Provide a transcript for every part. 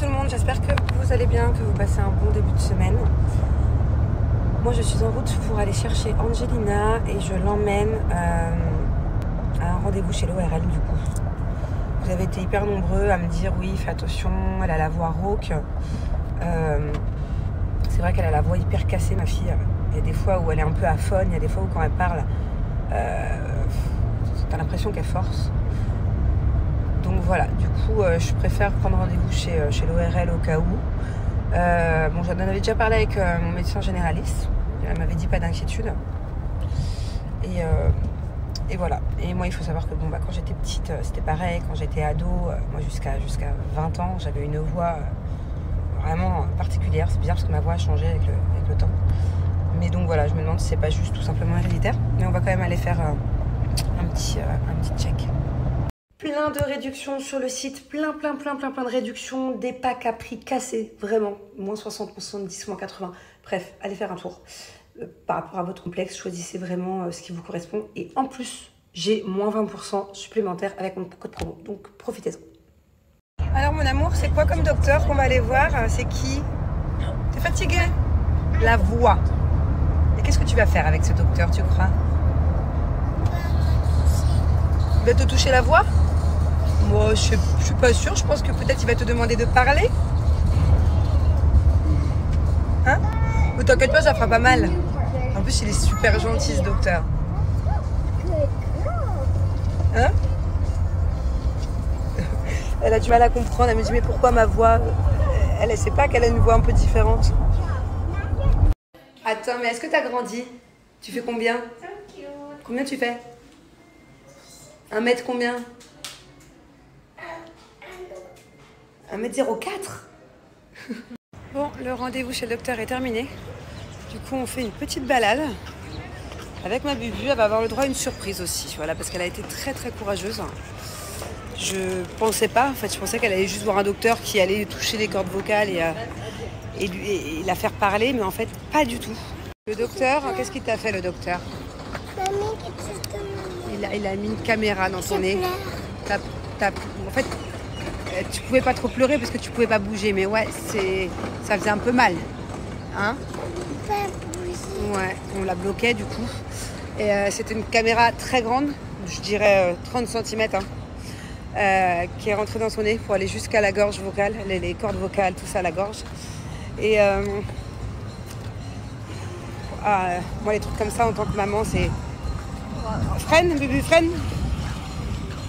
tout le monde, j'espère que vous allez bien, que vous passez un bon début de semaine. Moi je suis en route pour aller chercher Angelina et je l'emmène à un rendez-vous chez l'ORL du coup. Vous avez été hyper nombreux à me dire oui, fais attention, elle a la voix rauque. C'est vrai qu'elle a la voix hyper cassée ma fille. Il y a des fois où elle est un peu aphone, il y a des fois où quand elle parle, t'as l'impression qu'elle force. Donc voilà, du coup je préfère prendre rendez-vous chez l'ORL au cas où. Bon, j'en avais déjà parlé avec mon médecin généraliste. Elle m'avait dit pas d'inquiétude. Et voilà. Et moi, il faut savoir que bon, quand j'étais petite, c'était pareil. Quand j'étais ado, moi jusqu'à 20 ans, j'avais une voix vraiment particulière. C'est bizarre parce que ma voix a changé avec le temps. Mais donc voilà, je me demande si c'est pas juste tout simplement héréditaire. Mais on va quand même aller faire un petit check. Plein de réductions sur le site, plein de réductions, des packs à prix cassés, vraiment, moins 60, moins 70, moins 80, bref, allez faire un tour. Par rapport à votre complexe, choisissez vraiment ce qui vous correspond. Et en plus, j'ai moins 20% supplémentaire avec mon code promo, donc profitez-en. Alors mon amour, c'est quoi comme docteur qu'on va aller voir? C'est qui? T'es fatigué? La voix. Et qu'est-ce que tu vas faire avec ce docteur, tu crois? Il va te toucher la voix? Moi, je suis pas sûre. Je pense que peut-être il va te demander de parler. Hein? Mais t'inquiète pas, ça fera pas mal. En plus, il est super gentil, ce docteur. Hein? Elle a du mal à comprendre. Elle me dit, mais pourquoi ma voix? Elle sait pas qu'elle a une voix un peu différente. Attends, mais est-ce que t'as grandi? Tu fais combien? Combien tu fais? 1 mètre combien? 1m04. Bon, le rendez-vous chez le docteur est terminé. Du coup, on fait une petite balade avec ma Bubu. Elle va avoir le droit à une surprise aussi, voilà, parce qu'elle a été très courageuse. Je pensais pas, en fait, je pensais qu'elle allait juste voir un docteur qui allait lui toucher les cordes vocales et la faire parler, mais en fait, pas du tout. Le docteur, qu'est-ce qu'il t'a fait, le docteur? Il a mis une caméra dans ton nez. En fait, tu pouvais pas trop pleurer parce que tu pouvais pas bouger, mais ouais, ça faisait un peu mal. Hein? Ouais, on la bloquait du coup. Et c'était une caméra très grande, je dirais 30 cm, qui est rentrée dans son nez pour aller jusqu'à la gorge vocale, les cordes vocales, tout ça, la gorge. Et moi, les trucs comme ça en tant que maman, c'est... Freine, Bubu, freine.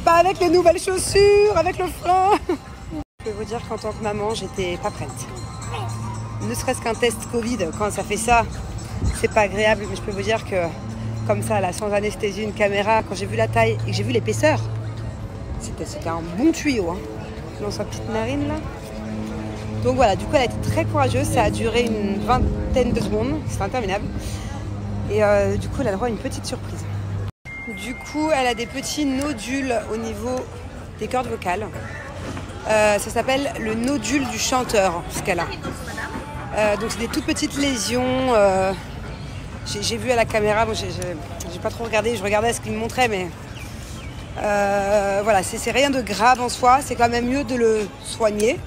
Pas avec les nouvelles chaussures, avec le frein. Je peux vous dire qu'en tant que maman, j'étais pas prête. Ne serait-ce qu'un test Covid, quand ça fait ça, c'est pas agréable. Mais je peux vous dire que, comme ça, là, sans anesthésie, une caméra, quand j'ai vu la taille et que j'ai vu l'épaisseur, c'était un bon tuyau, hein, dans sa petite narine, là. Donc voilà, du coup, elle a été très courageuse. Ça a duré une vingtaine de secondes. C'était interminable. Et du coup, elle a le droit à une petite surprise. Du coup, elle a des petits nodules au niveau des cordes vocales. Ça s'appelle le nodule du chanteur, ce qu'elle a. Donc c'est des toutes petites lésions. J'ai vu à la caméra, bon, j'ai pas trop regardé, je regardais ce qu'il me montrait, mais voilà, c'est rien de grave en soi. C'est quand même mieux de le soigner,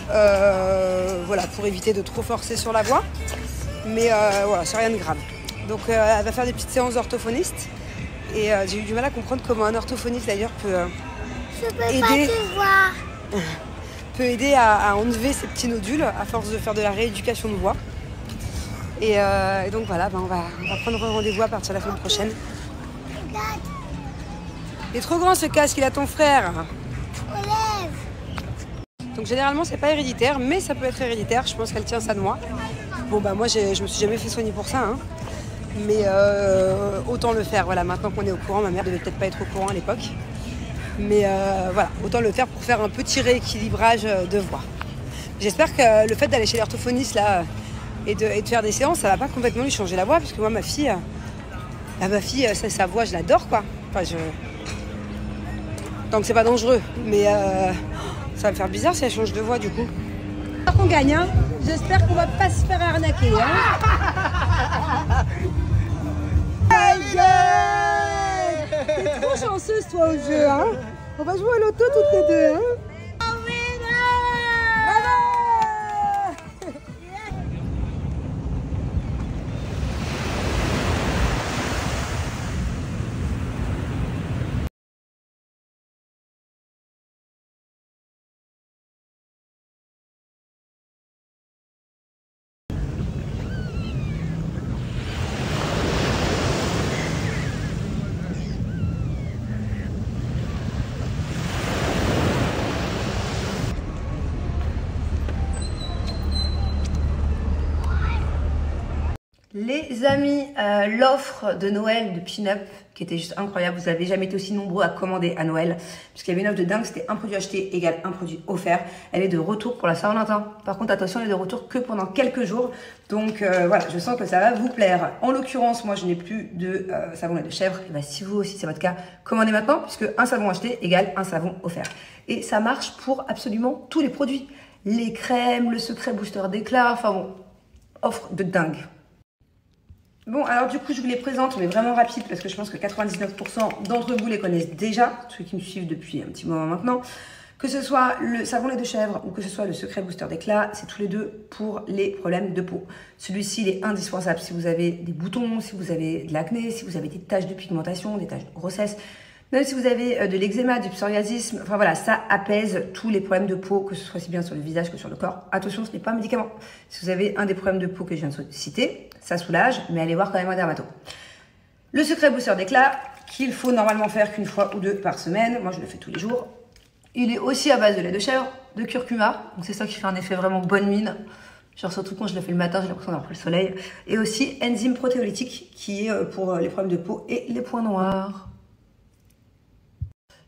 voilà, pour éviter de trop forcer sur la voix. Mais voilà, c'est rien de grave. Donc elle va faire des petites séances d'orthophoniste. Et j'ai eu du mal à comprendre comment un orthophoniste d'ailleurs peut aider à enlever ces petits nodules à force de faire de la rééducation de voix. Et donc voilà, on va prendre rendez-vous à partir de la semaine prochaine. Il est trop grand ce casque, il a ton frère. Donc généralement c'est pas héréditaire, mais ça peut être héréditaire. Je pense qu'elle tient ça de moi. Bon moi je me suis jamais fait soigner pour ça, hein. Mais autant le faire, voilà, maintenant qu'on est au courant. Ma mère devait peut-être pas être au courant à l'époque, mais voilà, autant le faire pour faire un petit rééquilibrage de voix. J'espère que le fait d'aller chez l'orthophoniste là et de faire des séances, ça va pas complètement lui changer la voix, parce que moi ma fille, sa voix je l'adore quoi. Enfin, tant que c'est pas dangereux, mais ça va me faire bizarre si elle change de voix du coup. J'espère qu'on gagne, hein. J'espère qu'on va pas se faire arnaquer, hein. T'es trop chanceuse toi au jeu, hein. On va jouer à l'auto toutes les deux, hein. Les amis, l'offre de Noël de Pinup, qui était juste incroyable, vous n'avez jamais été aussi nombreux à commander à Noël, puisqu'il y avait une offre de dingue, c'était un produit acheté égale un produit offert. Elle est de retour pour la Saint-Valentin. Par contre, attention, elle est de retour que pendant quelques jours. Donc voilà, je sens que ça va vous plaire. En l'occurrence, moi, je n'ai plus de savon lait de chèvre. Et ben, si vous aussi, c'est votre cas, commandez maintenant, puisque un savon acheté égale un savon offert. Et ça marche pour absolument tous les produits. Les crèmes, le secret booster d'éclat, enfin bon, offre de dingue. Bon, alors du coup, je vous les présente, mais vraiment rapide, parce que je pense que 99% d'entre vous les connaissent déjà, ceux qui me suivent depuis un petit moment maintenant. Que ce soit le savon lait de chèvre ou que ce soit le secret booster d'éclat, c'est tous les deux pour les problèmes de peau. Celui-ci, il est indispensable si vous avez des boutons, si vous avez de l'acné, si vous avez des taches de pigmentation, des taches de grossesse, même si vous avez de l'eczéma, du psoriasis, enfin voilà, ça apaise tous les problèmes de peau, que ce soit si bien sur le visage que sur le corps. Attention, ce n'est pas un médicament. Si vous avez un des problèmes de peau que je viens de citer, ça soulage, mais allez voir quand même un dermato. Le secret booster d'éclat, qu'il faut normalement faire qu'une fois ou deux par semaine. Moi, je le fais tous les jours. Il est aussi à base de lait de chèvre, de curcuma. Donc c'est ça qui fait un effet vraiment bonne mine. Genre surtout quand je le fais le matin, j'ai l'impression d'avoir pris le soleil. Et aussi enzyme protéolytique, qui est pour les problèmes de peau et les points noirs.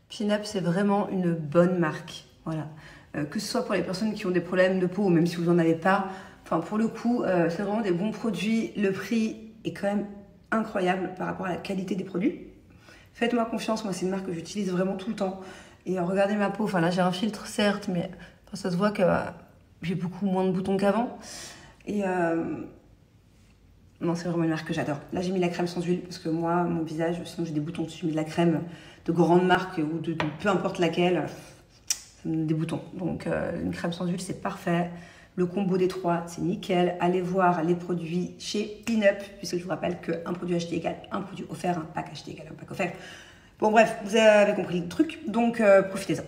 Pinup, c'est vraiment une bonne marque, voilà. Que ce soit pour les personnes qui ont des problèmes de peau ou même si vous n'en avez pas, enfin pour le coup, c'est vraiment des bons produits. Le prix est quand même incroyable par rapport à la qualité des produits. Faites-moi confiance, moi c'est une marque que j'utilise vraiment tout le temps. Et regardez ma peau, enfin là j'ai un filtre certes, mais enfin, ça se voit que j'ai beaucoup moins de boutons qu'avant. Et non, c'est vraiment une marque que j'adore. Là, j'ai mis la crème sans huile parce que moi, mon visage, sinon j'ai des boutons dessus. J'ai mis de la crème de grande marque ou de peu importe laquelle, ça me donne des boutons. Donc, une crème sans huile, c'est parfait. Le combo des trois, c'est nickel. Allez voir les produits chez Pinup, puisque je vous rappelle qu'un produit acheté égale un produit offert, un pack acheté égale un pack offert. Bon, bref, vous avez compris le truc, donc profitez-en.